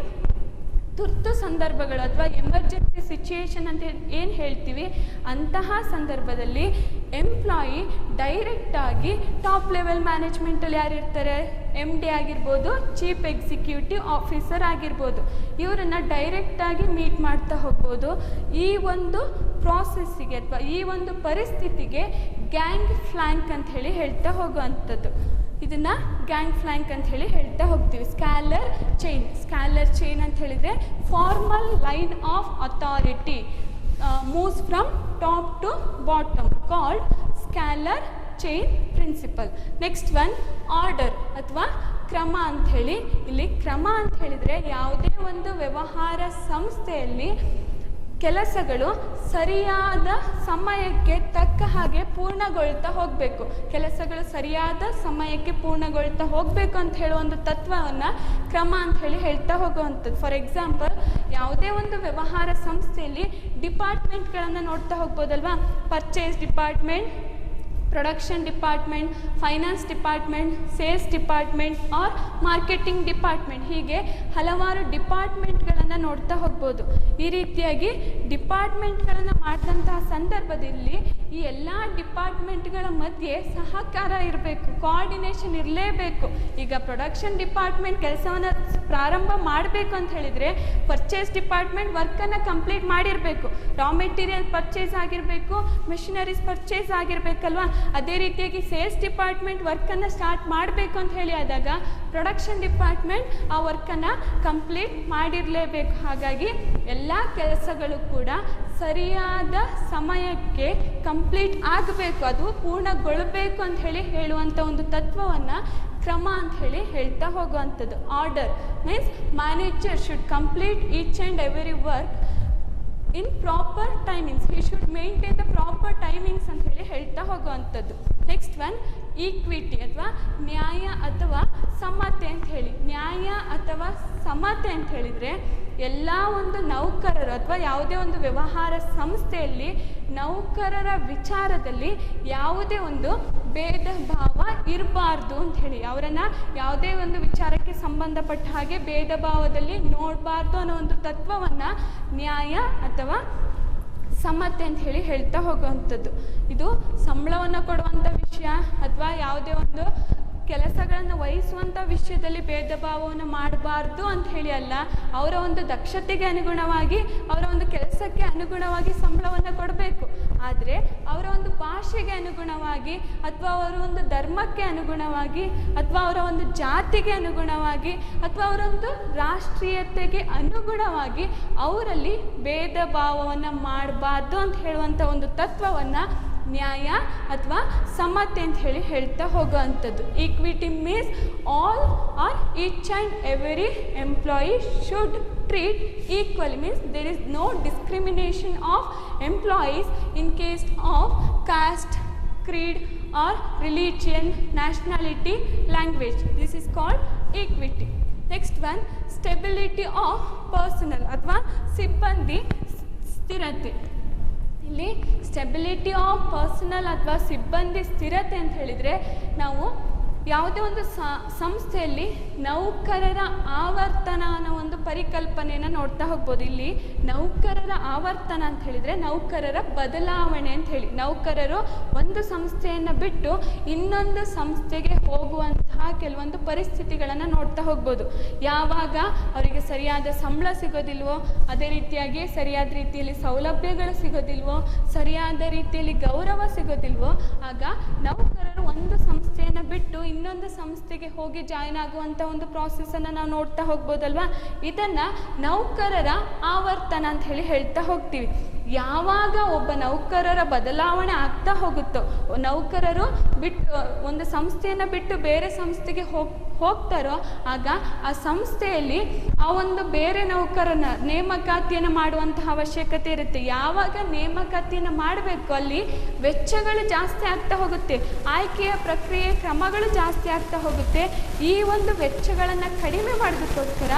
ತುರ್ತು ಸಂದರ್ಭಗಳು ಅಥವಾ ಎಮರ್ಜೆನ್ಸಿ ಸಿಚುಯೇಷನ್ ಅಂತ ಏನು ಹೇಳ್ತೀವಿ, ಅಂತಹ ಸಂದರ್ಭದಲ್ಲಿ ಎಂಪ್ಲಾಯಿ ಡೈರೆಕ್ಟಾಗಿ ಟಾಪ್ ಲೆವೆಲ್ ಮ್ಯಾನೇಜ್ಮೆಂಟಲ್ಲಿ ಯಾರಿರ್ತಾರೆ, MD ಆಗಿರ್ಬೋದು, ಚೀಫ್ ಎಕ್ಸಿಕ್ಯೂಟಿವ್ ಆಫೀಸರ್ ಆಗಿರ್ಬೋದು, ಇವರನ್ನು ಡೈರೆಕ್ಟಾಗಿ ಮೀಟ್ ಮಾಡ್ತಾ ಹೋಗ್ಬೋದು. ಈ ಒಂದು ಪ್ರಾಸೆಸ್ಸಿಗೆ ಅಥವಾ ಈ ಒಂದು ಪರಿಸ್ಥಿತಿಗೆ ಗ್ಯಾಂಗ್ ಫ್ಲ್ಯಾಂಕ್ ಅಂತ ಹೇಳಿ ಹೇಳ್ತಾ ಹೋಗುವಂಥದ್ದು. ಇದನ್ನು ಗ್ಯಾಂಗ್ ಫ್ಲ್ಯಾಂಕ್ ಅಂತ ಹೇಳಿ ಹೇಳ್ತಾ ಹೋಗ್ತೀವಿ. ಸ್ಕ್ಯಾಲರ್ ಚೈನ್ ಅಂತ ಹೇಳಿದರೆ formal line of authority moves from top to bottom called scalar chain principle. Next one order ಅಥವಾ ಕ್ರಮ ಅಂಥೇಳಿ. ಇಲ್ಲಿ ಕ್ರಮ ಅಂತ ಹೇಳಿದರೆ ಯಾವುದೇ ಒಂದು ವ್ಯವಹಾರ ಸಂಸ್ಥೆಯಲ್ಲಿ ಕೆಲಸಗಳು ಸರಿಯಾದ ಸಮಯಕ್ಕೆ ತಕ್ಕ ಹಾಗೆ ಪೂರ್ಣಗೊಳ್ತಾ ಹೋಗಬೇಕು. ಕೆಲಸಗಳು ಸರಿಯಾದ ಸಮಯಕ್ಕೆ ಪೂರ್ಣಗೊಳ್ತಾ ಹೋಗಬೇಕು ಅಂತ ಹೇಳೋ ಒಂದು ತತ್ವವನ್ನು ಕ್ರಮ ಅಂತ ಹೇಳಿ ಹೇಳ್ತಾ ಹೋಗುವಂಥದ್ದು. ಫಾರ್ ಎಕ್ಸಾಂಪಲ್, ಯಾವುದೇ ಒಂದು ವ್ಯವಹಾರ ಸಂಸ್ಥೆಯಲ್ಲಿ ಡಿಪಾರ್ಟ್ಮೆಂಟ್ಗಳನ್ನು ನೋಡ್ತಾ ಹೋಗ್ಬೋದಲ್ವಾ. Purchase department, production department, finance department, sales department or marketing department, ಹೀಗೆ ಹಲವಾರು ಡಿಪಾರ್ಟ್ಮೆಂಟ್ಗಳನ್ನು ನೋಡ್ತಾ ಹೋಗ್ಬೋದು. ಈ ರೀತಿಯಾಗಿ ಡಿಪಾರ್ಟ್ಮೆಂಟ್ಗಳನ್ನು ಮಾಡಿದಂತಹ ಸಂದರ್ಭದಲ್ಲಿ ಈ ಎಲ್ಲ ಡಿಪಾರ್ಟ್ಮೆಂಟ್ಗಳ ಮಧ್ಯೆ ಸಹಕಾರ ಇರಬೇಕು, ಕೋಆರ್ಡಿನೇಷನ್ ಇರಲೇಬೇಕು. ಈಗ ಪ್ರೊಡಕ್ಷನ್ ಡಿಪಾರ್ಟ್ಮೆಂಟ್ ಕೆಲಸವನ್ನು ಪ್ರಾರಂಭ ಮಾಡಬೇಕು ಅಂತ ಹೇಳಿದರೆ ಪರ್ಚೇಸ್ ಡಿಪಾರ್ಟ್ಮೆಂಟ್ ವರ್ಕನ್ನು ಕಂಪ್ಲೀಟ್ ಮಾಡಿರಬೇಕು. ರಾ ಮೆಟೀರಿಯಲ್ ಪರ್ಚೇಸ್ ಆಗಿರಬೇಕು, ಮೆಷಿನರೀಸ್ ಪರ್ಚೇಸ್ ಆಗಿರಬೇಕಲ್ವಾ. ಅದೇ ರೀತಿಯಾಗಿ ಸೇಲ್ಸ್ ಡಿಪಾರ್ಟ್ಮೆಂಟ್ ವರ್ಕನ್ನು ಸ್ಟಾರ್ಟ್ ಮಾಡಬೇಕು ಅಂತ ಹೇಳಿ ಆದಾಗ ಪ್ರೊಡಕ್ಷನ್ ಡಿಪಾರ್ಟ್ಮೆಂಟ್ ಆ ವರ್ಕನ್ನು ಕಂಪ್ಲೀಟ್ ಮಾಡಿರಲೇಬೇಕು. ಹಾಗಾಗಿ ಎಲ್ಲ ಕೆಲಸಗಳು ಕೂಡ ಸರಿಯಾದ ಸಮಯಕ್ಕೆ ಕಂಪ್ಲೀಟ್ ಆಗಬೇಕು, ಅದು ಪೂರ್ಣಗೊಳ್ಳಬೇಕು ಅಂತ ಹೇಳುವಂಥ ಒಂದು ತತ್ವವನ್ನು ಕ್ರಮ ಅಂತ ಹೇಳ್ತಾ ಹೋಗುವಂಥದ್ದು. Order means manager should complete each and every work in proper timings. He should maintain the proper timings ಅಂತ ಹೇಳ್ತಾ ಹೋಗುವಂಥದ್ದು. ನೆಕ್ಸ್ಟ್ ಒನ್ ಈಕ್ವಿಟಿ ಅಥವಾ ನ್ಯಾಯ ಅಥವಾ ಸಮತೆ ಅಂತ ಹೇಳಿ. ನ್ಯಾಯ ಅಥವಾ ಸಮತೆ ಅಂತ ಹೇಳಿದರೆ ಎಲ್ಲ ಒಂದು ನೌಕರರು ಅಥವಾ ಯಾವುದೇ ಒಂದು ವ್ಯವಹಾರ ಸಂಸ್ಥೆಯಲ್ಲಿ ನೌಕರರ ವಿಚಾರದಲ್ಲಿ ಯಾವುದೇ ಒಂದು ಭೇದ ಭಾವ ಇರಬಾರ್ದು ಅಂತ ಹೇಳಿ, ಅವರನ್ನು ಯಾವುದೇ ಒಂದು ವಿಚಾರಕ್ಕೆ ಸಂಬಂಧಪಟ್ಟ ಹಾಗೆ ಭೇದ ಭಾವದಲ್ಲಿ ನೋಡಬಾರ್ದು ಅನ್ನೋ ಒಂದು ತತ್ವವನ್ನು ನ್ಯಾಯ ಅಥವಾ ಸಮತೆ ಅಂತ ಹೇಳ್ತಾ ಹೋಗುವಂಥದ್ದು. ಇದು ಸಂಬಳವನ್ನು ಕೊಡುವಂಥ ವಿಷಯ ಅಥವಾ ಯಾವುದೇ ಒಂದು ಕೆಲಸಗಳನ್ನು ವಹಿಸುವಂಥ ವಿಷಯದಲ್ಲಿ ಭೇದ ಭಾವವನ್ನು ಮಾಡಬಾರ್ದು ಅಂತ ಹೇಳಿ ಅಲ್ಲ, ಅವರ ಒಂದು ದಕ್ಷತೆಗೆ ಅನುಗುಣವಾಗಿ ಅವರ ಒಂದು ಕೆಲಸಕ್ಕೆ ಅನುಗುಣವಾಗಿ ಸಂಬಳವನ್ನು ಕೊಡಬೇಕು. ಆದರೆ ಅವರ ಒಂದು ಭಾಷೆಗೆ ಅನುಗುಣವಾಗಿ ಅಥವಾ ಅವರ ಒಂದು ಧರ್ಮಕ್ಕೆ ಅನುಗುಣವಾಗಿ ಅಥವಾ ಅವರ ಒಂದು ಜಾತಿಗೆ ಅನುಗುಣವಾಗಿ ಅಥವಾ ಅವರೊಂದು ರಾಷ್ಟ್ರೀಯತೆಗೆ ಅನುಗುಣವಾಗಿ ಅವರಲ್ಲಿ ಭೇದ ಭಾವವನ್ನು ಮಾಡಬಾರ್ದು ಅಂತ ಹೇಳುವಂಥ ಒಂದು ತತ್ವವನ್ನು ನ್ಯಾಯ ಅಥವಾ ಸಮತೆ ಅಂತ ಹೇಳ್ತಾ ಹೋಗುವಂಥದ್ದು. Equity means all are each and every employee should treat equally, means there is no discrimination of employees in case of caste, creed or religion, nationality, language. This is called equity. Next one, stability of personnel ಅಥವಾ ಸಿಬ್ಬಂದಿ ಸ್ಥಿರತೆ. ಇಲ್ಲಿ stability of personal ಅಥವಾ ಸಿಬ್ಬಂದಿ ಸ್ಥಿರತೆ ಅಂತ ಹೇಳಿದರೆ ನಾವು ಯಾವುದೇ ಒಂದು ಸಂಸ್ಥೆಯಲ್ಲಿ ನೌಕರರ ಆವರ್ತನ ಅನ್ನೋ ಒಂದು ಪರಿಕಲ್ಪನೆಯನ್ನು ನೋಡ್ತಾ ಹೋಗ್ಬೋದು. ಇಲ್ಲಿ ನೌಕರರ ಆವರ್ತನ ಅಂತ ಹೇಳಿದರೆ ನೌಕರರ ಬದಲಾವಣೆ ಅಂತ ಹೇಳಿ, ನೌಕರರು ಒಂದು ಸಂಸ್ಥೆಯನ್ನು ಬಿಟ್ಟು ಇನ್ನೊಂದು ಸಂಸ್ಥೆಗೆ ಹೋಗುವಂತಹ ಕೆಲವೊಂದು ಪರಿಸ್ಥಿತಿಗಳನ್ನು ನೋಡ್ತಾ ಹೋಗ್ಬೋದು. ಯಾವಾಗ ಅವರಿಗೆ ಸರಿಯಾದ ಸಂಬಳ ಸಿಗೋದಿಲ್ವೋ, ಅದೇ ರೀತಿಯಾಗಿ ಸರಿಯಾದ ರೀತಿಯಲ್ಲಿ ಸೌಲಭ್ಯಗಳು ಸಿಗೋದಿಲ್ವೋ, ಸರಿಯಾದ ರೀತಿಯಲ್ಲಿ ಗೌರವ ಸಿಗೋದಿಲ್ವೋ, ಆಗ ನೌಕರರು ಒಂದು ಸಂಸ್ಥೆಯನ್ನು ಬಿಟ್ಟು ಇನ್ನೊಂದು ಸಂಸ್ಥೆಗೆ ಹೋಗಿ ಜಾಯಿನ್ ಆಗುವಂಥ ಒಂದು ಪ್ರಾಸೆಸನ್ನು ನಾವು ನೋಡ್ತಾ ಹೋಗ್ಬೋದಲ್ವಾ. ಇದನ್ನು ಇದನ್ನು ನೌಕರರ ಆವರ್ತನ ಅಂತ ಹೇಳಿ ಹೇಳ್ತಾ ಹೋಗ್ತೀವಿ. ಯಾವಾಗ ಒಬ್ಬ ನೌಕರರ ಬದಲಾವಣೆ ಆಗ್ತಾ ಹೋಗುತ್ತೋ, ನೌಕರರು ಬಿಟ್ಟು ಒಂದು ಸಂಸ್ಥೆಯನ್ನು ಬಿಟ್ಟು ಬೇರೆ ಸಂಸ್ಥೆಗೆ ಹೋಗ್ತಾರೋ ಆಗ ಆ ಸಂಸ್ಥೆಯಲ್ಲಿ ಆ ಒಂದು ಬೇರೆ ನೌಕರನ ನೇಮಕಾತಿಯನ್ನು ಮಾಡುವಂತಹ ಅವಶ್ಯಕತೆ ಇರುತ್ತೆ. ಯಾವಾಗ ನೇಮಕಾತಿಯನ್ನು ಮಾಡಬೇಕು ಅಲ್ಲಿ ವೆಚ್ಚಗಳು ಜಾಸ್ತಿ ಆಗ್ತಾ ಹೋಗುತ್ತೆ, ಆಯ್ಕೆಯ ಪ್ರಕ್ರಿಯೆ ಕ್ರಮಗಳು ಜಾಸ್ತಿ ಆಗ್ತಾ ಹೋಗುತ್ತೆ. ಈ ಒಂದು ವೆಚ್ಚಗಳನ್ನು ಕಡಿಮೆ ಮಾಡೋದಕ್ಕೋಸ್ಕರ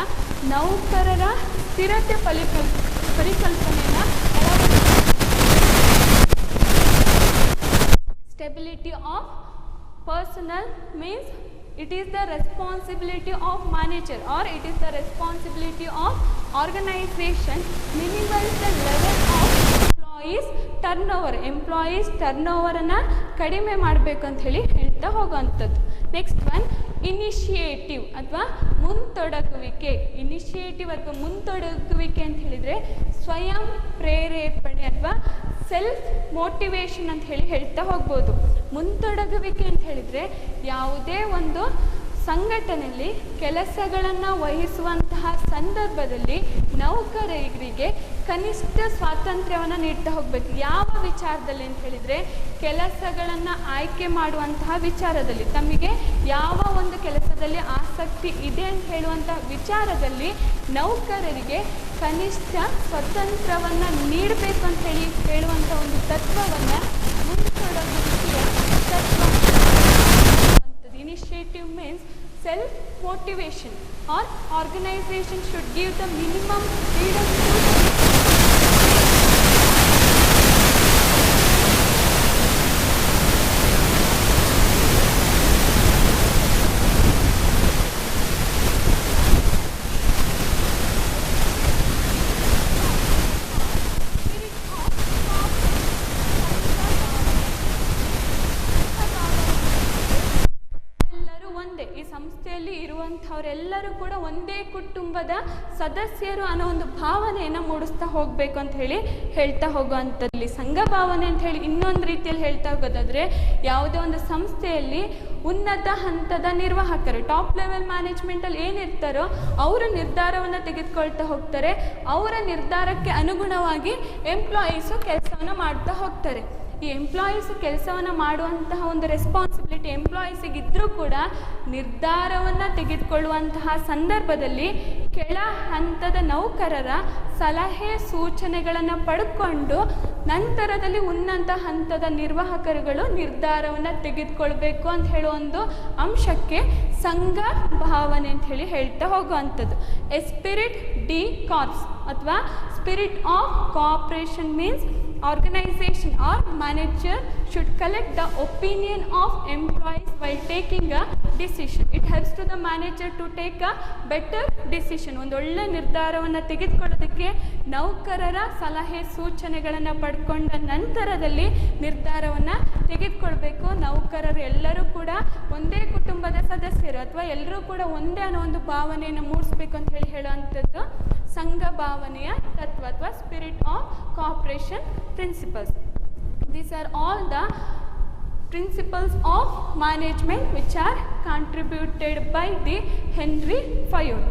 ನೌಕರರ ಸ್ಥಿರತೆ ಪರಿಕಲ್ಪನೆಯನ್ನು stability of personnel means it is the responsibility of manager or it is the responsibility of organization minimize the level of employees turnover ಅನ್ನು ಕಡಿಮೆ ಮಾಡಬೇಕು ಅಂತ ಹೇಳಿ ಹೇಳ್ತಾ ಹೋಗುವಂಥದ್ದು. ನೆಕ್ಸ್ಟ್ ಒನ್ ಇನಿಷಿಯೇಟಿವ್ ಅಥವಾ ಮುಂತೊಡಗುವಿಕೆ. ಇನಿಷಿಯೇಟಿವ್ ಅಥವಾ ಮುಂತೊಡಗುವಿಕೆ ಅಂತ ಹೇಳಿದರೆ ಸ್ವಯಂ ಪ್ರೇರೇಪಣೆ ಅಥವಾ ಸೆಲ್ಫ್ ಮೋಟಿವೇಶನ್ ಅಂತ ಹೇಳಿ ಹೇಳ್ತಾ ಹೋಗ್ಬೋದು. ಮುಂತೊಡಗುವಿಕೆ ಅಂತ ಹೇಳಿದರೆ ಯಾವುದೇ ಒಂದು ಸಂಘಟನೆಯಲ್ಲಿ ಕೆಲಸಗಳನ್ನು ವಹಿಸುವಂತಹ ಸಂದರ್ಭದಲ್ಲಿ ನೌಕರರಿಗೆ ಕನಿಷ್ಠ ಸ್ವಾತಂತ್ರ್ಯವನ್ನು ನೀಡ್ತಾ ಹೋಗಬೇಕು. ಯಾವ ವಿಚಾರದಲ್ಲಿ ಅಂತ ಹೇಳಿದರೆ ಕೆಲಸಗಳನ್ನು ಆಯ್ಕೆ ಮಾಡುವಂತಹ ವಿಚಾರದಲ್ಲಿ, ತಮಗೆ ಯಾವ ಒಂದು ಕೆಲಸದಲ್ಲಿ ಆಸಕ್ತಿ ಇದೆ ಅಂತ ಹೇಳುವಂತಹ ವಿಚಾರದಲ್ಲಿ ನೌಕರರಿಗೆ ಕನಿಷ್ಠ ಸ್ವತಂತ್ರವನ್ನು ನೀಡಬೇಕು ಅಂತ ಹೇಳುವಂಥ ಒಂದು ತತ್ವವನ್ನು ಮುಂತೊಡಗುವಿಕೆಯ ತತ್ವ. Initiative means self-motivation or organization should give the minimum freedom to ಇರುವಂಥವರೆಲ್ಲರೂ ಕೂಡ ಒಂದೇ ಕುಟುಂಬದ ಸದಸ್ಯರು ಅನ್ನೋ ಒಂದು ಭಾವನೆಯನ್ನು ಮೂಡಿಸ್ತಾ ಹೋಗಬೇಕು ಅಂತ ಹೇಳಿ ಹೇಳ್ತಾ ಹೋಗುವಂಥದ್ದು. ಸಂಘ ಭಾವನೆ ಅಂತ ಹೇಳಿ ಇನ್ನೊಂದು ರೀತಿಯಲ್ಲಿ ಹೇಳ್ತಾ ಹೋಗೋದಾದರೆ ಯಾವುದೇ ಒಂದು ಸಂಸ್ಥೆಯಲ್ಲಿ ಉನ್ನತ ಹಂತದ ನಿರ್ವಾಹಕರು ಟಾಪ್ ಲೆವೆಲ್ ಮ್ಯಾನೇಜ್ಮೆಂಟಲ್ಲಿ ಏನಿರ್ತಾರೋ ಅವರು ನಿರ್ಧಾರವನ್ನು ತೆಗೆದುಕೊಳ್ತಾ ಹೋಗ್ತಾರೆ. ಅವರ ನಿರ್ಧಾರಕ್ಕೆ ಅನುಗುಣವಾಗಿ ಎಂಪ್ಲಾಯೀಸು ಕೆಲಸವನ್ನು ಮಾಡ್ತಾ ಹೋಗ್ತಾರೆ. ಈ ಎಂಪ್ಲಾಯೀಸ್ ಕೆಲಸವನ್ನು ಮಾಡುವಂತಹ ಒಂದು ರೆಸ್ಪಾನ್ಸಿಬಿಲಿಟಿ ಎಂಪ್ಲಾಯೀಸಿಗಿದ್ದರೂ ಕೂಡ ನಿರ್ಧಾರವನ್ನು ತೆಗೆದುಕೊಳ್ಳುವಂತಹ ಸಂದರ್ಭದಲ್ಲಿ ಕೆಳ ಹಂತದ ನೌಕರರ ಸಲಹೆ ಸೂಚನೆಗಳನ್ನು ಪಡ್ಕೊಂಡು ನಂತರದಲ್ಲಿ ಉನ್ನತ ಹಂತದ ನಿರ್ವಾಹಕರುಗಳು ನಿರ್ಧಾರವನ್ನು ತೆಗೆದುಕೊಳ್ಬೇಕು ಅಂತ ಹೇಳೋ ಒಂದು ಅಂಶಕ್ಕೆ ಸಂಘ ಭಾವನೆ ಅಂತ ಹೇಳಿ ಹೇಳ್ತಾ ಹೋಗುವಂಥದ್ದು. ಎಸ್ಪಿರಿಟ್ ಡಿ ಕಾರ್ಪ್ಸ್ ಅಥವಾ spirit of cooperation means organization or manager should collect the opinion of employees while taking a decision. It helps to the manager to take a better decision. ಒಂದು ಒಳ್ಳೆ ನಿರ್ಧಾರವನ್ನು ತೆಗೆದುಕೊಳ್ಳೋದಕ್ಕೆ ನೌಕರರ ಸಲಹೆ ಸೂಚನೆಗಳನ್ನು ಪಡ್ಕೊಂಡ ನಂತರದಲ್ಲಿ ನಿರ್ಧಾರವನ್ನು ತೆಗೆದುಕೊಳ್ಬೇಕು. ನೌಕರರು ಎಲ್ಲರೂ ಕೂಡ ಒಂದೇ ಕುಟುಂಬದ ಸದಸ್ಯರು ಅಥವಾ ಎಲ್ಲರೂ ಕೂಡ ಒಂದೇ ಅನ್ನೋ ಒಂದು ಭಾವನೆಯನ್ನು ಮೂಡಿಸ್ಬೇಕು ಅಂತ ಹೇಳುವಂಥದ್ದು ಸಂಘ ಭಾವನೆಯ ತತ್ವ ಅಥವಾ spirit of cooperation principles. These are all the principles of management which are contributed by the Henry Fayol.